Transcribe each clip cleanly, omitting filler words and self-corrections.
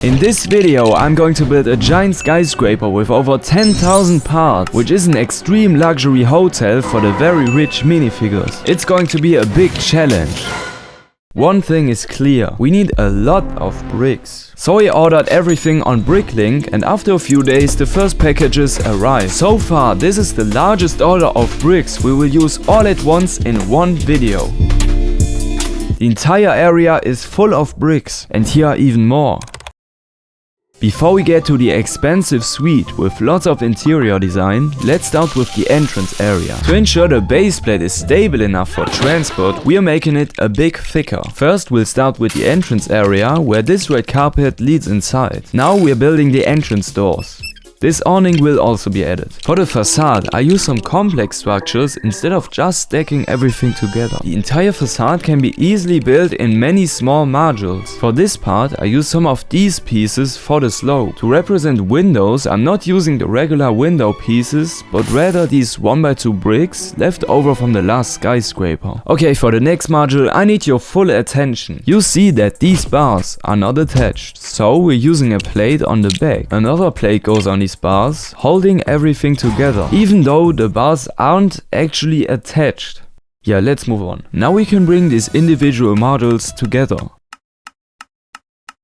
In this video I'm going to build a giant skyscraper with over 10,000 parts, which is an extreme luxury hotel for the very rich minifigures. It's going to be a big challenge. One thing is clear, we need a lot of bricks. So I ordered everything on Bricklink and after a few days the first packages arrived. So far this is the largest order of bricks we will use all at once in one video. The entire area is full of bricks and here are even more. Before we get to the expensive suite with lots of interior design, let's start with the entrance area. To ensure the base plate is stable enough for transport, we are making it a bit thicker. First we'll start with the entrance area where this red carpet leads inside. Now we are building the entrance doors. This awning will also be added. For the facade, I use some complex structures instead of just stacking everything together. The entire facade can be easily built in many small modules. For this part, I use some of these pieces for the slope. To represent windows, I'm not using the regular window pieces, but rather these 1x2 bricks left over from the last skyscraper. Okay, for the next module, I need your full attention. You see that these bars are not attached, so we're using a plate on the back. Another plate goes on these bars, holding everything together, even though the bars aren't actually attached. Yeah, let's move on. Now we can bring these individual modules together.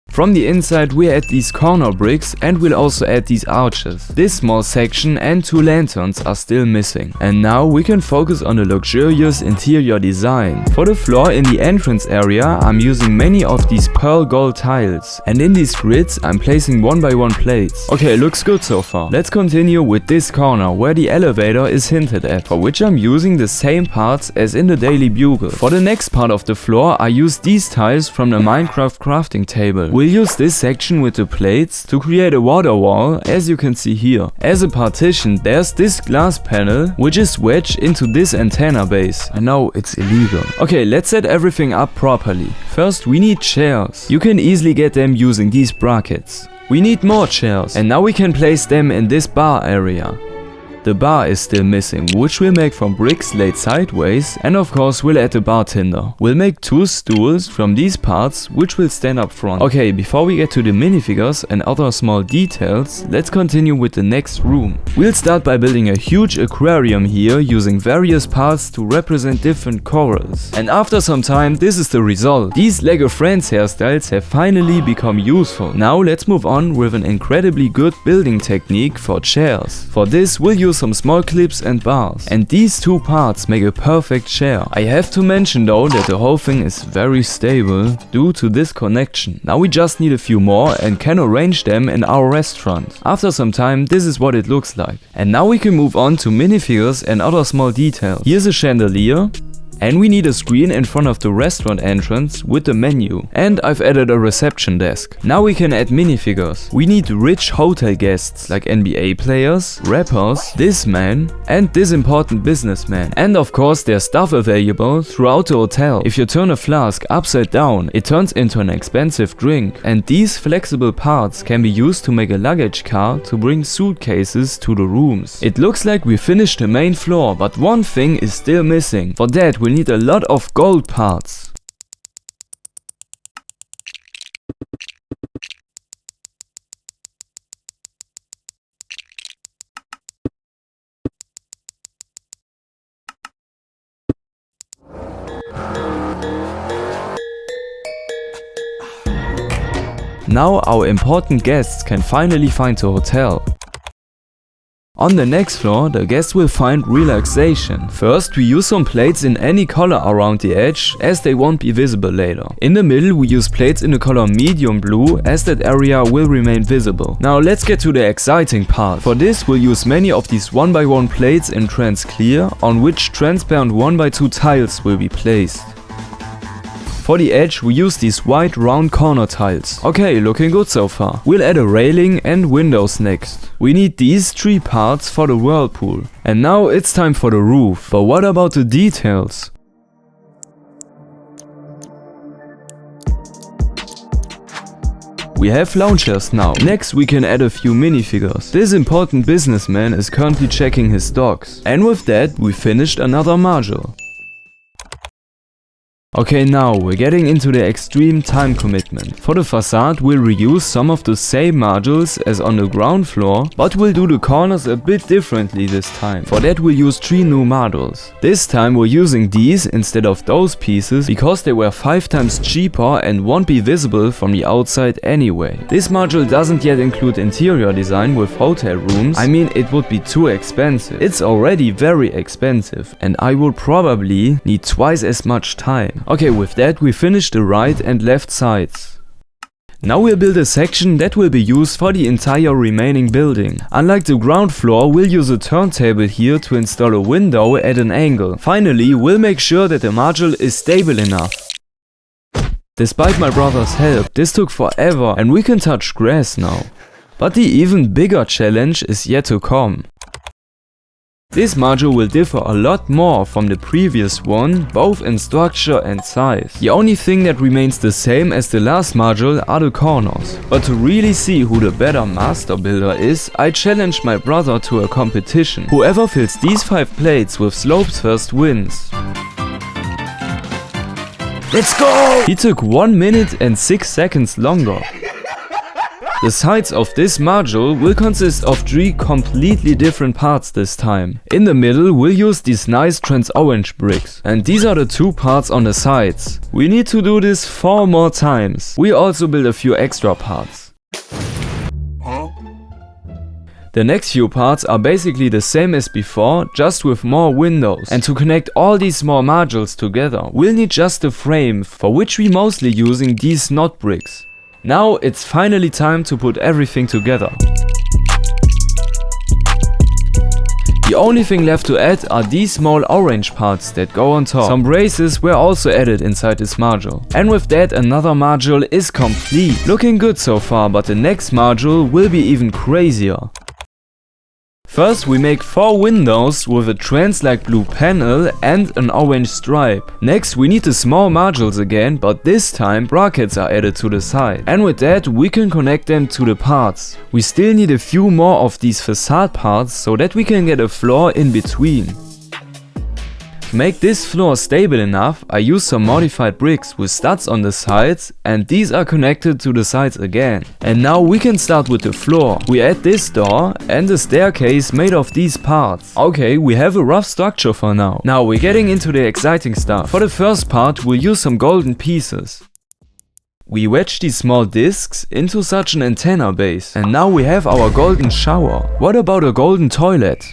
From the inside we add these corner bricks and we'll also add these arches. This small section and two lanterns are still missing. And now we can focus on the luxurious interior design. For the floor in the entrance area I'm using many of these pearl gold tiles. And in these grids I'm placing 1x1 plates. Okay, looks good so far. Let's continue with this corner where the elevator is hinted at, for which I'm using the same parts as in the Daily Bugle. For the next part of the floor I use these tiles from the Minecraft crafting table. We'll use this section with the plates to create a water wall, as you can see here. As a partition there's this glass panel which is wedged into this antenna base. I know it's illegal. Okay, let's set everything up properly. First we need chairs. You can easily get them using these brackets. We need more chairs and now we can place them in this bar area. The bar is still missing, which we'll make from bricks laid sideways, and of course we'll add a bartender. We'll make two stools from these parts which will stand up front. Okay, before we get to the minifigures and other small details, let's continue with the next room. We'll start by building a huge aquarium here using various parts to represent different corals. And after some time this is the result. These Lego Friends hairstyles have finally become useful. Now let's move on with an incredibly good building technique for chairs. For this we'll use some small clips and bars, and these two parts make a perfect chair. I have to mention though that the whole thing is very stable due to this connection. Now we just need a few more and can arrange them in our restaurant. After some time this is what it looks like. And now we can move on to minifigures and other small details. Here's a chandelier. And we need a screen in front of the restaurant entrance with the menu. And I've added a reception desk. Now we can add minifigures. We need rich hotel guests like NBA players, rappers, this man, and this important businessman. And of course there's stuff available throughout the hotel. If you turn a flask upside down, it turns into an expensive drink. And these flexible parts can be used to make a luggage car to bring suitcases to the rooms. It looks like we finished the main floor, but one thing is still missing. For that we'll need a lot of gold parts. Now our important guests can finally find the hotel. On the next floor, the guests will find relaxation. First, we use some plates in any color around the edge, as they won't be visible later. In the middle, we use plates in the color medium blue, as that area will remain visible. Now let's get to the exciting part. For this, we'll use many of these 1x1 plates in trans clear, on which transparent 1x2 tiles will be placed. For the edge we use these white round corner tiles. Okay, looking good so far. We'll add a railing and windows next. We need these three parts for the whirlpool. And now it's time for the roof. But what about the details? We have loungers now. Next we can add a few minifigures. This important businessman is currently checking his dogs. And with that we finished another module. Okay, now we're getting into the extreme time commitment. For the facade, we'll reuse some of the same modules as on the ground floor, but we'll do the corners a bit differently this time. For that, we'll use 3 new modules. This time we're using these instead of those pieces because they were 5 times cheaper and won't be visible from the outside anyway. This module doesn't yet include interior design with hotel rooms. I mean, it would be too expensive. It's already very expensive and I would probably need twice as much time. Okay, with that we finished the right and left sides. Now we'll build a section that will be used for the entire remaining building. Unlike the ground floor, we'll use a turntable here to install a window at an angle. Finally, we'll make sure that the module is stable enough. Despite my brother's help, this took forever and we can touch grass now. But the even bigger challenge is yet to come. This module will differ a lot more from the previous one, both in structure and size. The only thing that remains the same as the last module are the corners. But to really see who the better master builder is, I challenged my brother to a competition. Whoever fills these 5 plates with slopes first wins. Let's go! He took 1 minute and 6 seconds longer. The sides of this module will consist of 3 completely different parts this time. In the middle we'll use these nice trans-orange bricks. And these are the 2 parts on the sides. We need to do this 4 more times. We also build a few extra parts. The next few parts are basically the same as before, just with more windows. And to connect all these small modules together, we'll need just a frame, for which we're mostly using these knot bricks. Now it's finally time to put everything together. The only thing left to add are these small orange parts that go on top. Some braces were also added inside this module. And with that, another module is complete. Looking good so far, but the next module will be even crazier. First we make 4 windows with a trans-like blue panel and an orange stripe. Next we need the small modules again, but this time brackets are added to the side. And with that we can connect them to the parts. We still need a few more of these facade parts so that we can get a floor in between. To make this floor stable enough, I use some modified bricks with studs on the sides, and these are connected to the sides again. And now we can start with the floor. We add this door and a staircase made of these parts. Okay, we have a rough structure for now. Now we're getting into the exciting stuff. For the first part we'll use some golden pieces. We wedge these small discs into such an antenna base. And now we have our golden shower. What about a golden toilet?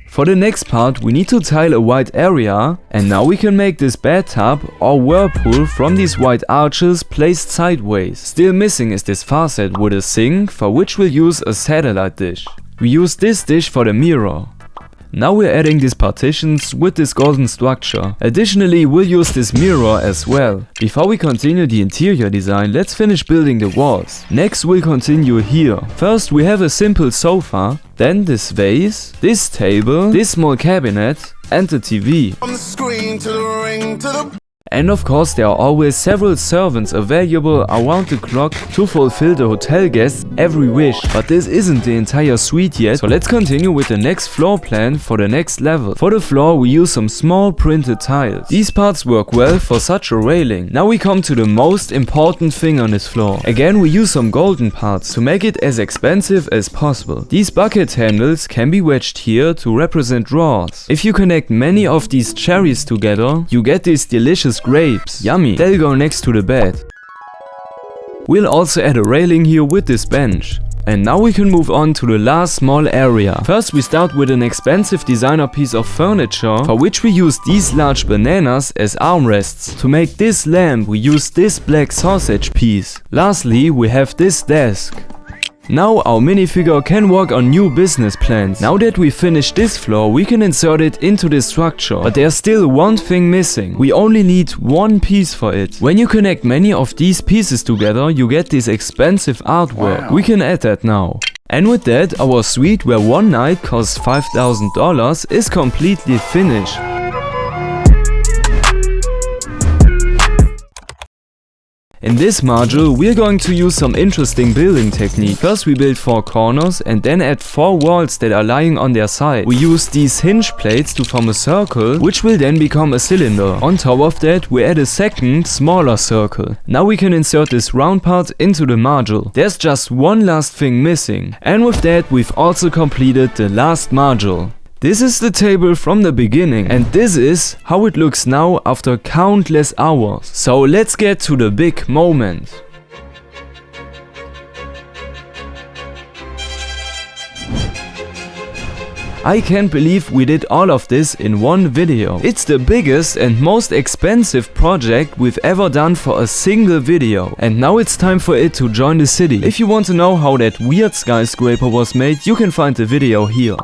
For the next part we need to tile a white area, and now we can make this bathtub or whirlpool from these white arches placed sideways. Still missing is this facade with a sink, for which we'll use a satellite dish. We use this dish for the mirror. Now we're adding these partitions with this golden structure. Additionally, we'll use this mirror as well. Before we continue the interior design, let's finish building the walls. Next we'll continue here. First we have a simple sofa, then this vase, this table, this small cabinet and the TV. From the screen to the ring to the... And of course there are always several servants available around the clock to fulfill the hotel guests' every wish. But this isn't the entire suite yet, so let's continue with the next floor plan for the next level. For the floor we use some small printed tiles. These parts work well for such a railing. Now we come to the most important thing on this floor. Again we use some golden parts to make it as expensive as possible. These bucket handles can be wedged here to represent drawers. If you connect many of these cherries together, you get these delicious grapes. Yummy. They'll go next to the bed. We'll also add a railing here with this bench. And now we can move on to the last small area. First we start with an expensive designer piece of furniture, for which we use these large bananas as armrests. To make this lamp we use this black sausage piece. Lastly we have this desk. Now our minifigure can work on new business plans. Now that we finished this floor, we can insert it into this structure. But there's still one thing missing. We only need one piece for it. When you connect many of these pieces together, you get this expensive artwork. We can add that now. And with that, our suite where one night costs $5,000 is completely finished. In this module, we're going to use some interesting building technique. First we build 4 corners and then add 4 walls that are lying on their side. We use these hinge plates to form a circle, which will then become a cylinder. On top of that, we add a second, smaller circle. Now we can insert this round part into the module. There's just one last thing missing. And with that, we've also completed the last module. This is the table from the beginning, and this is how it looks now after countless hours. So let's get to the big moment. I can't believe we did all of this in one video. It's the biggest and most expensive project we've ever done for a single video. And now it's time for it to join the city. If you want to know how that weird skyscraper was made, you can find the video here.